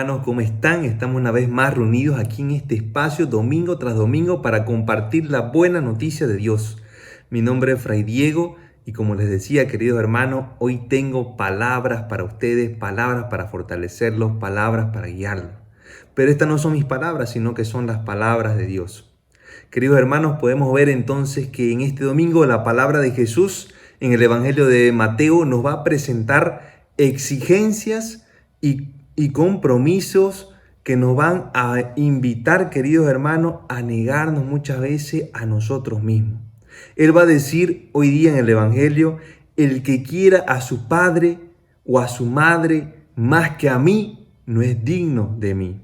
hermanos, ¿cómo están? Estamos una vez más reunidos aquí en este espacio domingo tras domingo para compartir la buena noticia de Dios. Mi nombre es Fray Diego y como les decía, queridos hermanos, hoy tengo palabras para ustedes, palabras para fortalecerlos, palabras para guiarlos. Pero estas no son mis palabras, sino que son las palabras de Dios. Queridos hermanos, podemos ver entonces que en este domingo la palabra de Jesús en el Evangelio de Mateo nos va a presentar exigencias y compromisos que nos van a invitar, queridos hermanos, a negarnos muchas veces a nosotros mismos. Él va a decir hoy día en el Evangelio, el que quiera a su padre o a su madre más que a mí, no es digno de mí.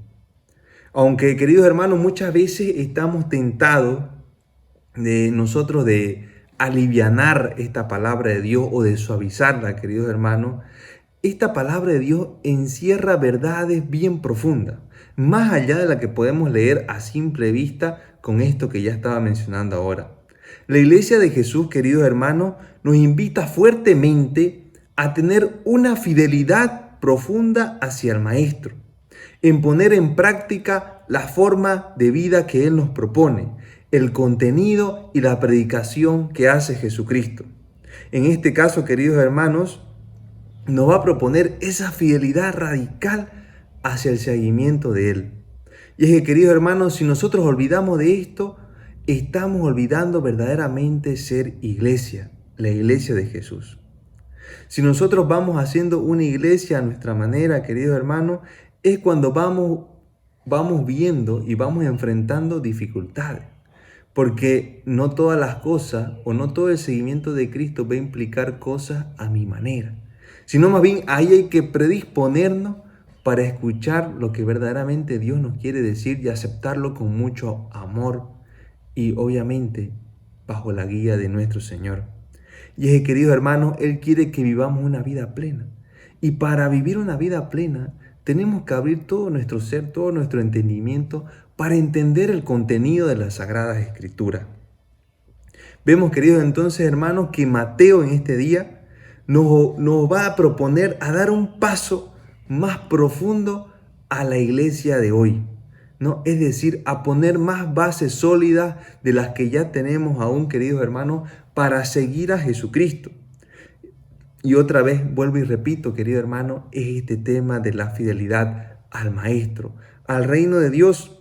Aunque, queridos hermanos, muchas veces estamos tentados de nosotros de alivianar esta palabra de Dios o de suavizarla, queridos hermanos, esta palabra de Dios encierra verdades bien profundas, más allá de la que podemos leer a simple vista con esto que ya estaba mencionando ahora. La iglesia de Jesús, queridos hermanos, nos invita fuertemente a tener una fidelidad profunda hacia el Maestro, en poner en práctica la forma de vida que Él nos propone, el contenido y la predicación que hace Jesucristo. En este caso, queridos hermanos, nos va a proponer esa fidelidad radical hacia el seguimiento de Él. Y es que, queridos hermanos, si nosotros olvidamos de esto, estamos olvidando verdaderamente ser iglesia, la iglesia de Jesús. Si nosotros vamos haciendo una iglesia a nuestra manera, queridos hermanos, es cuando vamos viendo y vamos enfrentando dificultades. Porque no todas las cosas o no todo el seguimiento de Cristo va a implicar cosas a mi manera, sino más bien ahí hay que predisponernos para escuchar lo que verdaderamente Dios nos quiere decir y aceptarlo con mucho amor y obviamente bajo la guía de nuestro Señor. Y es que, queridos hermanos, Él quiere que vivamos una vida plena. Y para vivir una vida plena tenemos que abrir todo nuestro ser, todo nuestro entendimiento para entender el contenido de las Sagradas Escrituras. Vemos, queridos entonces hermanos, que Mateo en este día nos va a proponer a dar un paso más profundo a la iglesia de hoy, ¿no? Es decir, a poner más bases sólidas de las que ya tenemos aún, queridos hermanos, para seguir a Jesucristo. Y otra vez vuelvo y repito, querido hermano, es este tema de la fidelidad al Maestro, al reino de Dios,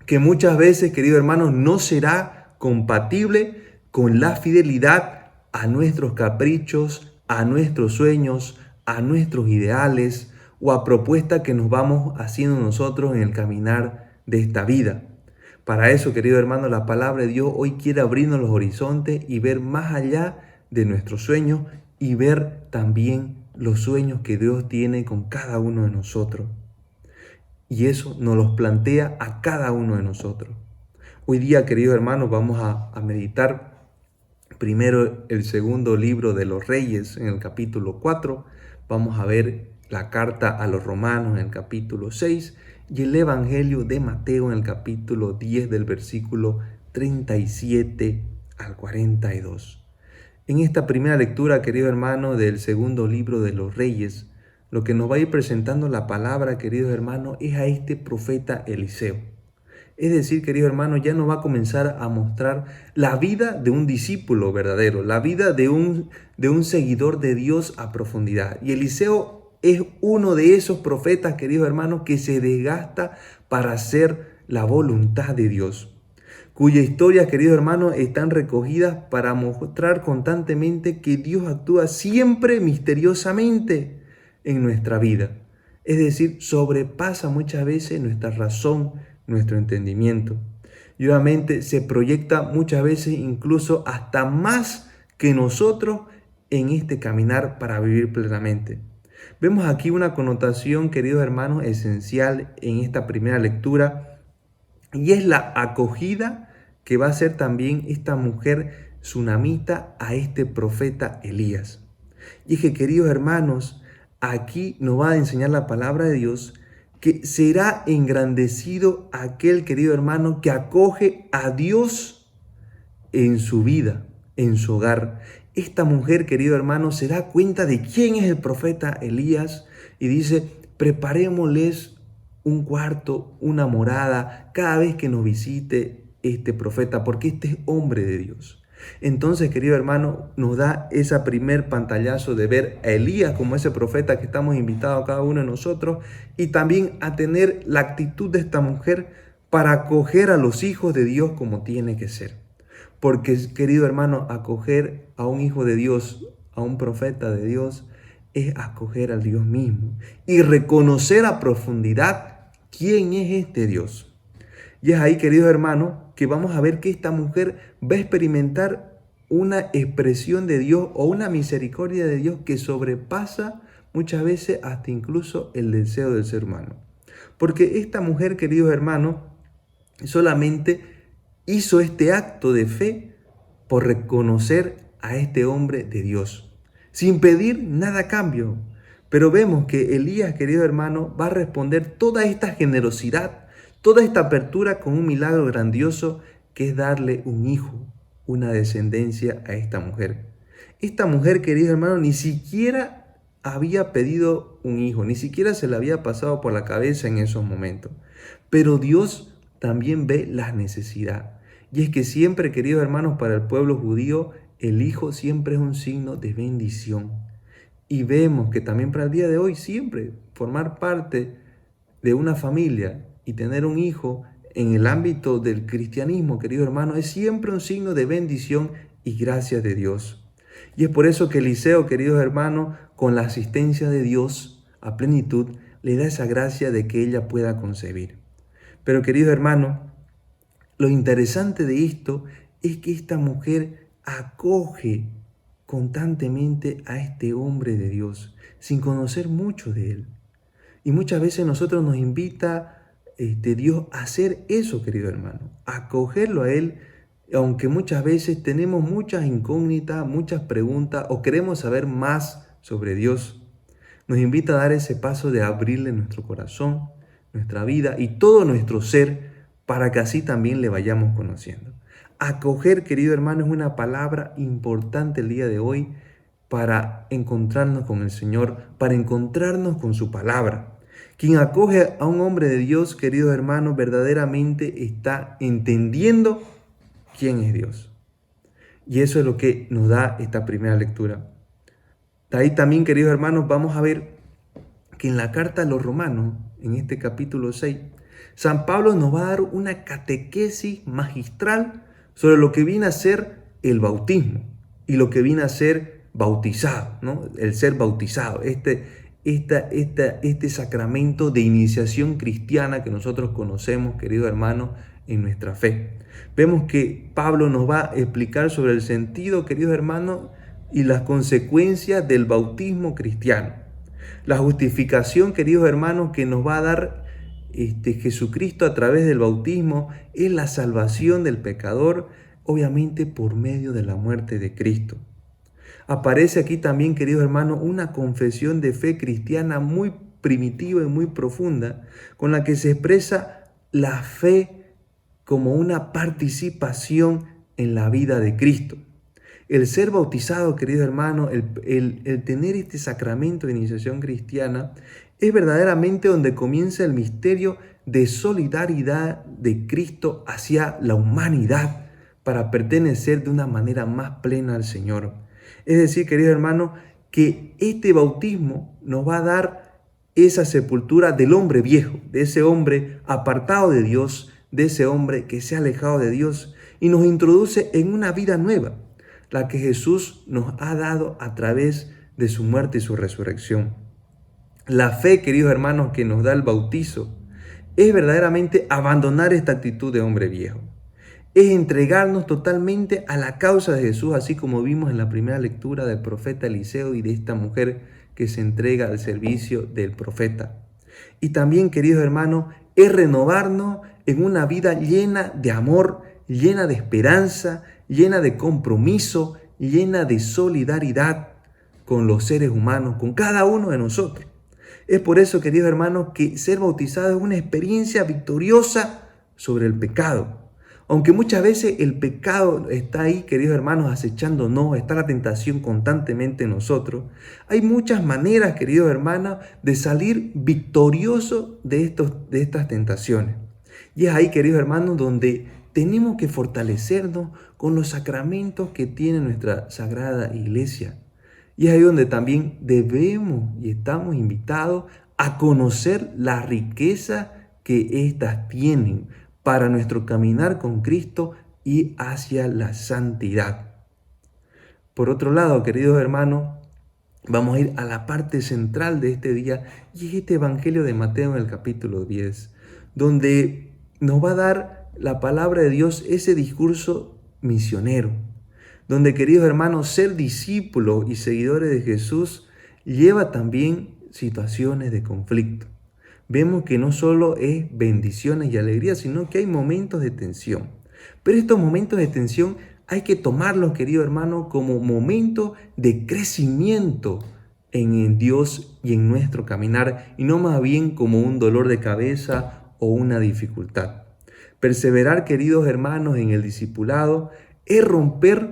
que muchas veces, querido hermano, no será compatible con la fidelidad a nuestros caprichos, a nuestros sueños, a nuestros ideales o a propuestas que nos vamos haciendo nosotros en el caminar de esta vida. Para eso, querido hermano, la palabra de Dios hoy quiere abrirnos los horizontes y ver más allá de nuestros sueños y ver también los sueños que Dios tiene con cada uno de nosotros. Y eso nos los plantea a cada uno de nosotros. Hoy día, queridos hermanos, vamos a meditar primero el segundo libro de los Reyes en el capítulo 4. Vamos a ver la carta a los Romanos en el capítulo 6 y el Evangelio de Mateo en el capítulo 10 del versículo 37 al 42. En esta primera lectura, querido hermano, del segundo libro de los Reyes, lo que nos va a ir presentando la palabra, queridos hermanos, es a este profeta Eliseo. Es decir, querido hermano, ya nos va a comenzar a mostrar la vida de un discípulo verdadero, la vida de un seguidor de Dios a profundidad. Y Eliseo es uno de esos profetas, queridos hermanos, que se desgasta para hacer la voluntad de Dios, cuya historia, queridos hermanos, están recogidas para mostrar constantemente que Dios actúa siempre misteriosamente en nuestra vida. Es decir, sobrepasa muchas veces nuestra razón, nuestro entendimiento. Y obviamente se proyecta muchas veces incluso hasta más que nosotros en este caminar para vivir plenamente. Vemos aquí una connotación, queridos hermanos, esencial en esta primera lectura y es la acogida que va a hacer también esta mujer tsunamita a este profeta Elías. Y es que, queridos hermanos, aquí nos va a enseñar la palabra de Dios que será engrandecido aquel, querido hermano, que acoge a Dios en su vida, en su hogar. Esta mujer, querido hermano, se da cuenta de quién es el profeta Elías y dice, preparémosles un cuarto, una morada, cada vez que nos visite este profeta, porque este es hombre de Dios. Entonces, querido hermano, nos da ese primer pantallazo de ver a Elías como ese profeta que estamos invitados cada uno de nosotros, y también a tener la actitud de esta mujer para acoger a los hijos de Dios como tiene que ser. Porque, querido hermano, acoger a un hijo de Dios, a un profeta de Dios, es acoger al Dios mismo y reconocer a profundidad quién es este Dios. Y es ahí, queridos hermanos, que vamos a ver que esta mujer va a experimentar una expresión de Dios o una misericordia de Dios que sobrepasa muchas veces hasta incluso el deseo del ser humano. Porque esta mujer, queridos hermanos, solamente hizo este acto de fe por reconocer a este hombre de Dios, sin pedir nada a cambio. Pero vemos que Elías, querido hermano, va a responder toda esta generosidad, toda esta apertura con un milagro grandioso que es darle un hijo, una descendencia a esta mujer. Esta mujer, querido hermano, ni siquiera había pedido un hijo, ni siquiera se le había pasado por la cabeza en esos momentos. Pero Dios también ve la necesidad. Y es que siempre, queridos hermanos, para el pueblo judío, el hijo siempre es un signo de bendición. Y vemos que también para el día de hoy, siempre formar parte de una familia y tener un hijo en el ámbito del cristianismo, querido hermano, es siempre un signo de bendición y gracia de Dios. Y es por eso que Eliseo, queridos hermanos, con la asistencia de Dios a plenitud, le da esa gracia de que ella pueda concebir. Pero, queridos hermanos, lo interesante de esto es que esta mujer acoge constantemente a este hombre de Dios, sin conocer mucho de él. Y muchas veces nosotros nos invita Dios a hacer eso, querido hermano, a acogerlo a él, aunque muchas veces tenemos muchas incógnitas, muchas preguntas o queremos saber más sobre Dios. Nos invita a dar ese paso de abrirle nuestro corazón, nuestra vida y todo nuestro ser para que así también le vayamos conociendo. Acoger, querido hermano, es una palabra importante el día de hoy para encontrarnos con el Señor, para encontrarnos con su palabra. Quien acoge a un hombre de Dios, queridos hermanos, verdaderamente está entendiendo quién es Dios. Y eso es lo que nos da esta primera lectura. De ahí también, queridos hermanos, vamos a ver que en la carta a los Romanos, en este capítulo 6, San Pablo nos va a dar una catequesis magistral sobre lo que viene a ser el bautismo y lo que viene a ser bautizado, ¿no? El ser bautizado, este sacramento de iniciación cristiana que nosotros conocemos, queridos hermanos, en nuestra fe. Vemos que Pablo nos va a explicar sobre el sentido, queridos hermanos, y las consecuencias del bautismo cristiano. La justificación, queridos hermanos, que nos va a dar Jesucristo a través del bautismo es la salvación del pecador, obviamente por medio de la muerte de Cristo. Aparece aquí también, queridos hermanos, una confesión de fe cristiana muy primitiva y muy profunda, con la que se expresa la fe como una participación en la vida de Cristo. El ser bautizado, queridos hermanos, el tener este sacramento de iniciación cristiana, es verdaderamente donde comienza el misterio de solidaridad de Cristo hacia la humanidad para pertenecer de una manera más plena al Señor. Es decir, queridos hermanos, que este bautismo nos va a dar esa sepultura del hombre viejo, de ese hombre apartado de Dios, de ese hombre que se ha alejado de Dios y nos introduce en una vida nueva, la que Jesús nos ha dado a través de su muerte y su resurrección. La fe, queridos hermanos, que nos da el bautizo es verdaderamente abandonar esta actitud de hombre viejo. Es entregarnos totalmente a la causa de Jesús, así como vimos en la primera lectura del profeta Eliseo y de esta mujer que se entrega al servicio del profeta. Y también, queridos hermanos, es renovarnos en una vida llena de amor, llena de esperanza, llena de compromiso, llena de solidaridad con los seres humanos, con cada uno de nosotros. Es por eso, queridos hermanos, que ser bautizado es una experiencia victoriosa sobre el pecado. Aunque muchas veces el pecado está ahí, queridos hermanos, acechándonos, está la tentación constantemente en nosotros, hay muchas maneras, queridos hermanos, de salir victorioso de estas tentaciones. Y es ahí, queridos hermanos, donde tenemos que fortalecernos con los sacramentos que tiene nuestra Sagrada Iglesia. Y es ahí donde también debemos y estamos invitados a conocer la riqueza que éstas tienen para nuestro caminar con Cristo y hacia la santidad. Por otro lado, queridos hermanos, vamos a ir a la parte central de este día y es este Evangelio de Mateo en el capítulo 10, donde nos va a dar la palabra de Dios ese discurso misionero, donde, queridos hermanos, ser discípulos y seguidores de Jesús lleva también situaciones de conflicto. Vemos que no solo es bendiciones y alegrías, sino que hay momentos de tensión. Pero estos momentos de tensión hay que tomarlos, querido hermano, como momentos de crecimiento en Dios y en nuestro caminar, y no más bien como un dolor de cabeza o una dificultad. Perseverar, queridos hermanos, en el discipulado es romper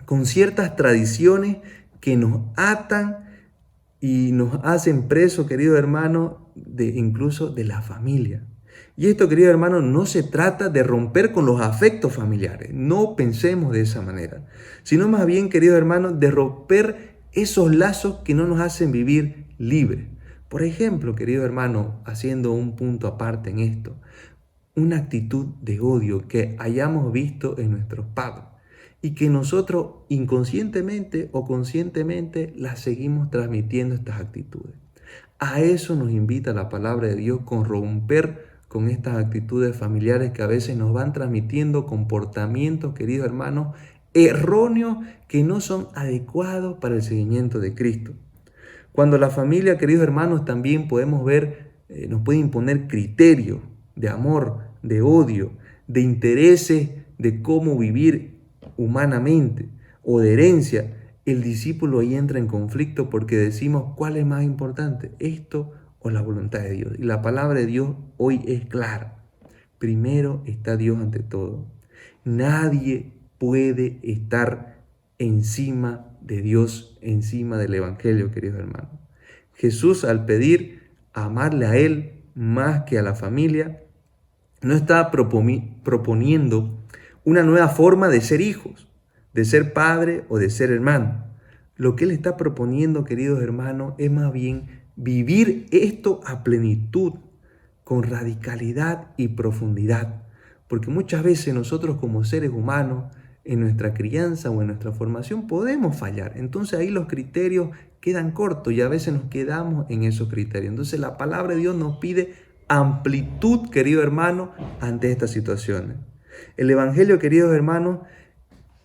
con ciertas tradiciones que nos atan y nos hacen presos, queridos hermanos, incluso de la familia. Y esto, queridos hermanos, no se trata de romper con los afectos familiares. No pensemos de esa manera. Sino más bien, queridos hermanos, de romper esos lazos que no nos hacen vivir libres. Por ejemplo, queridos hermanos, haciendo un punto aparte en esto, una actitud de odio que hayamos visto en nuestros padres y que nosotros inconscientemente o conscientemente las seguimos transmitiendo estas actitudes. A eso nos invita la palabra de Dios, con romper con estas actitudes familiares que a veces nos van transmitiendo comportamientos, queridos hermanos, erróneos que no son adecuados para el seguimiento de Cristo. Cuando la familia, queridos hermanos, también podemos ver, nos puede imponer criterios de amor, de odio, de intereses, de cómo vivir humanamente o de herencia, el discípulo ahí entra en conflicto porque decimos cuál es más importante, esto o la voluntad de Dios. Y la palabra de Dios hoy es clara. Primero está Dios ante todo. Nadie puede estar encima de Dios, encima del Evangelio, queridos hermanos. Jesús, al pedir amarle a Él más que a la familia, no está proponiendo una nueva forma de ser hijos, de ser padre o de ser hermano. Lo que Él está proponiendo, queridos hermanos, es más bien vivir esto a plenitud, con radicalidad y profundidad. Porque muchas veces nosotros como seres humanos, en nuestra crianza o en nuestra formación, podemos fallar. Entonces ahí los criterios quedan cortos y a veces nos quedamos en esos criterios. Entonces la palabra de Dios nos pide amplitud, querido hermano, ante estas situaciones. El Evangelio, queridos hermanos,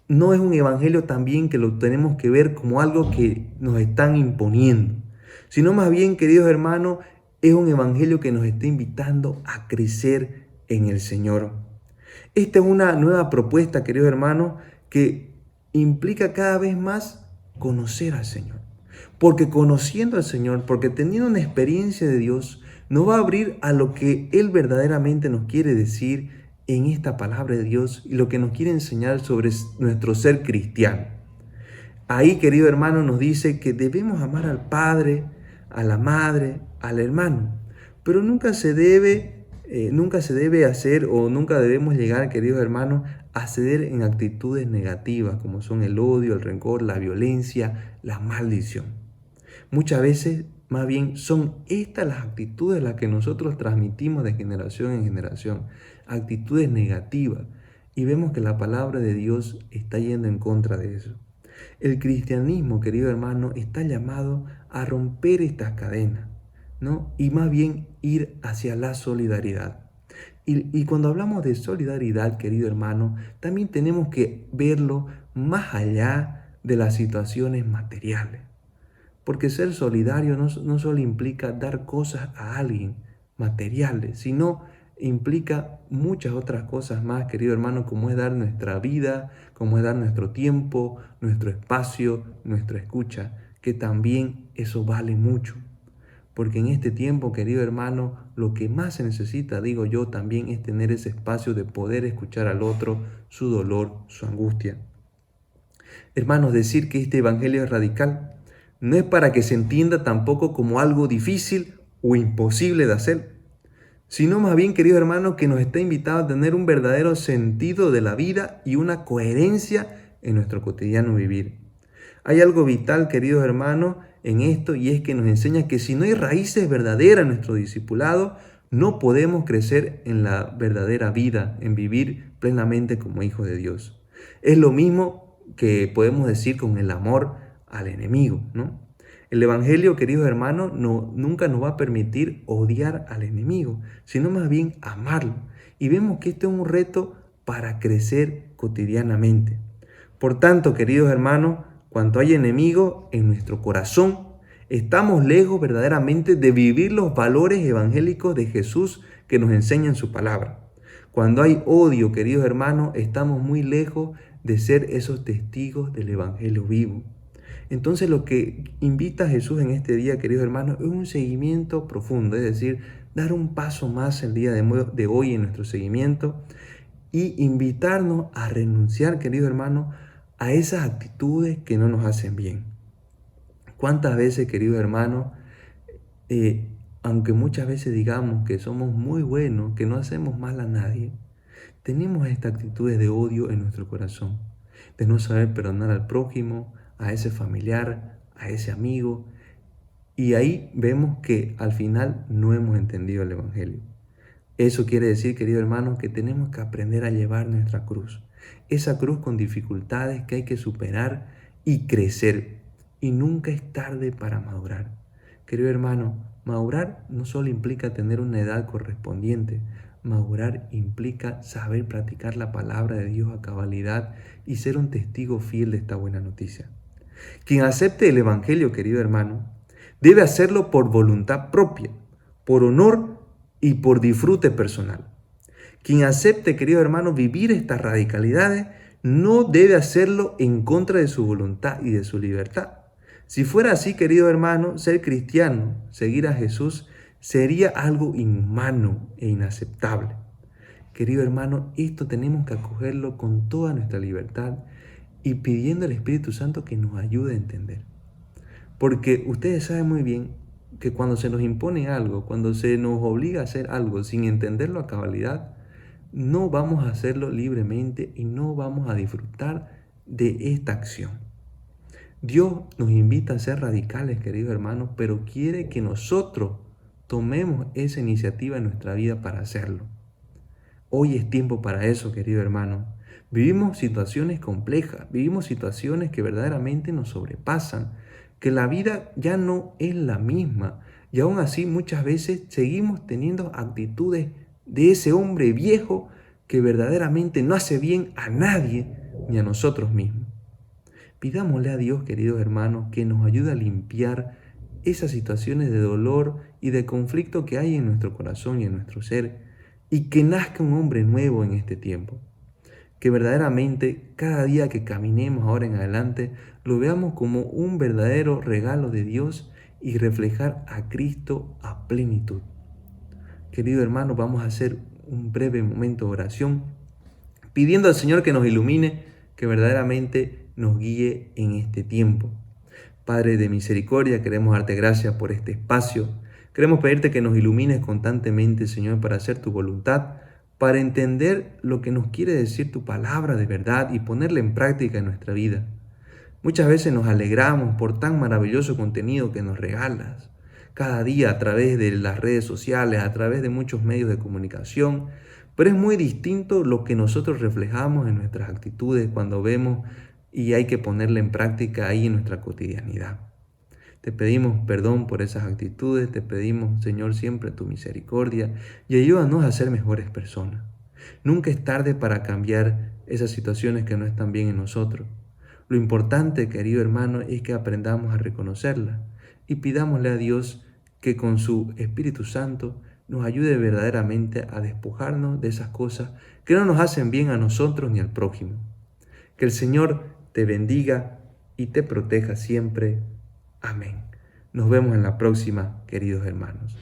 no es un evangelio también que lo tenemos que ver como algo que nos están imponiendo, sino más bien, queridos hermanos, es un evangelio que nos está invitando a crecer en el Señor. Esta es una nueva propuesta, queridos hermanos, que implica cada vez más conocer al Señor. Porque conociendo al Señor, porque teniendo una experiencia de Dios, nos va a abrir a lo que Él verdaderamente nos quiere decir en esta palabra de Dios y lo que nos quiere enseñar sobre nuestro ser cristiano. Ahí, querido hermano, nos dice que debemos amar al Padre, a la Madre, al hermano, pero nunca se debe hacer o nunca debemos llegar, queridos hermanos, a ceder en actitudes negativas como son el odio, el rencor, la violencia, la maldición. Muchas veces, más bien, son estas las actitudes las que nosotros transmitimos de generación en generación, actitudes negativas, y vemos que la palabra de Dios está yendo en contra de eso. El cristianismo, querido hermano, está llamado a romper estas cadenas, ¿no? Y más bien ir hacia la solidaridad. Y cuando hablamos de solidaridad, querido hermano, también tenemos que verlo más allá de las situaciones materiales. Porque ser solidario no solo implica dar cosas a alguien materiales, sino implica muchas otras cosas más, querido hermano, como es dar nuestra vida, como es dar nuestro tiempo, nuestro espacio, nuestra escucha, que también eso vale mucho. Porque en este tiempo, querido hermano, lo que más se necesita, digo yo, también es tener ese espacio de poder escuchar al otro, su dolor, su angustia. Hermanos, decir que este evangelio es radical no es para que se entienda tampoco como algo difícil o imposible de hacer, sino más bien, queridos hermanos, que nos está invitado a tener un verdadero sentido de la vida y una coherencia en nuestro cotidiano vivir. Hay algo vital, queridos hermanos, en esto, y es que nos enseña que si no hay raíces verdaderas en nuestro discipulado, no podemos crecer en la verdadera vida, en vivir plenamente como hijos de Dios. Es lo mismo que podemos decir con el amor al enemigo, ¿no? El Evangelio, queridos hermanos, nunca nos va a permitir odiar al enemigo, sino más bien amarlo. Y vemos que esto es un reto para crecer cotidianamente. Por tanto, queridos hermanos, cuando hay enemigo en nuestro corazón, estamos lejos verdaderamente de vivir los valores evangélicos de Jesús que nos enseña en su palabra. Cuando hay odio, queridos hermanos, estamos muy lejos de ser esos testigos del evangelio vivo. Entonces lo que invita a Jesús en este día, queridos hermanos, es un seguimiento profundo, es decir, dar un paso más el día de hoy en nuestro seguimiento y invitarnos a renunciar, queridos hermanos, a esas actitudes que no nos hacen bien. ¿Cuántas veces, queridos hermanos, aunque muchas veces digamos que somos muy buenos, que no hacemos mal a nadie, tenemos estas actitudes de odio en nuestro corazón, de no saber perdonar al prójimo, a ese familiar, a ese amigo, y ahí vemos que al final no hemos entendido el Evangelio. Eso quiere decir, queridos hermanos, que tenemos que aprender a llevar nuestra cruz. Esa cruz con dificultades que hay que superar y crecer. Y nunca es tarde para madurar. Querido hermano, madurar no solo implica tener una edad correspondiente. Madurar implica saber practicar la palabra de Dios a cabalidad y ser un testigo fiel de esta buena noticia. Quien acepte el Evangelio, querido hermano, debe hacerlo por voluntad propia, por honor y por disfrute personal. Quien acepte, querido hermano, vivir estas radicalidades, no debe hacerlo en contra de su voluntad y de su libertad. Si fuera así, querido hermano, ser cristiano, seguir a Jesús, sería algo inhumano e inaceptable. Querido hermano, esto tenemos que acogerlo con toda nuestra libertad y pidiendo al Espíritu Santo que nos ayude a entender. Porque ustedes saben muy bien que cuando se nos impone algo, cuando se nos obliga a hacer algo sin entenderlo a cabalidad, no vamos a hacerlo libremente y no vamos a disfrutar de esta acción. Dios nos invita a ser radicales, queridos hermanos, pero quiere que nosotros tomemos esa iniciativa en nuestra vida para hacerlo. Hoy es tiempo para eso, querido hermano. Vivimos situaciones complejas, vivimos situaciones que verdaderamente nos sobrepasan, que la vida ya no es la misma y aún así muchas veces seguimos teniendo actitudes de ese hombre viejo que verdaderamente no hace bien a nadie ni a nosotros mismos. Pidámosle a Dios, queridos hermanos, que nos ayude a limpiar esas situaciones de dolor y de conflicto que hay en nuestro corazón y en nuestro ser, y que nazca un hombre nuevo en este tiempo. Que verdaderamente cada día que caminemos ahora en adelante lo veamos como un verdadero regalo de Dios y reflejar a Cristo a plenitud. Querido hermano, vamos a hacer un breve momento de oración pidiendo al Señor que nos ilumine, que verdaderamente nos guíe en este tiempo. Padre de misericordia, queremos darte gracias por este espacio. Queremos pedirte que nos ilumines constantemente, Señor, para hacer tu voluntad, para entender lo que nos quiere decir tu palabra de verdad y ponerla en práctica en nuestra vida. Muchas veces nos alegramos por tan maravilloso contenido que nos regalas cada día a través de las redes sociales, a través de muchos medios de comunicación, pero es muy distinto lo que nosotros reflejamos en nuestras actitudes cuando vemos y hay que ponerla en práctica ahí en nuestra cotidianidad. Te pedimos perdón por esas actitudes, te pedimos, Señor, siempre tu misericordia y ayúdanos a ser mejores personas. Nunca es tarde para cambiar esas situaciones que no están bien en nosotros. Lo importante, querido hermano, es que aprendamos a reconocerlas y pidámosle a Dios que con su Espíritu Santo nos ayude verdaderamente a despojarnos de esas cosas que no nos hacen bien a nosotros ni al prójimo. Que el Señor te bendiga y te proteja siempre. Amén. Nos vemos en la próxima, queridos hermanos.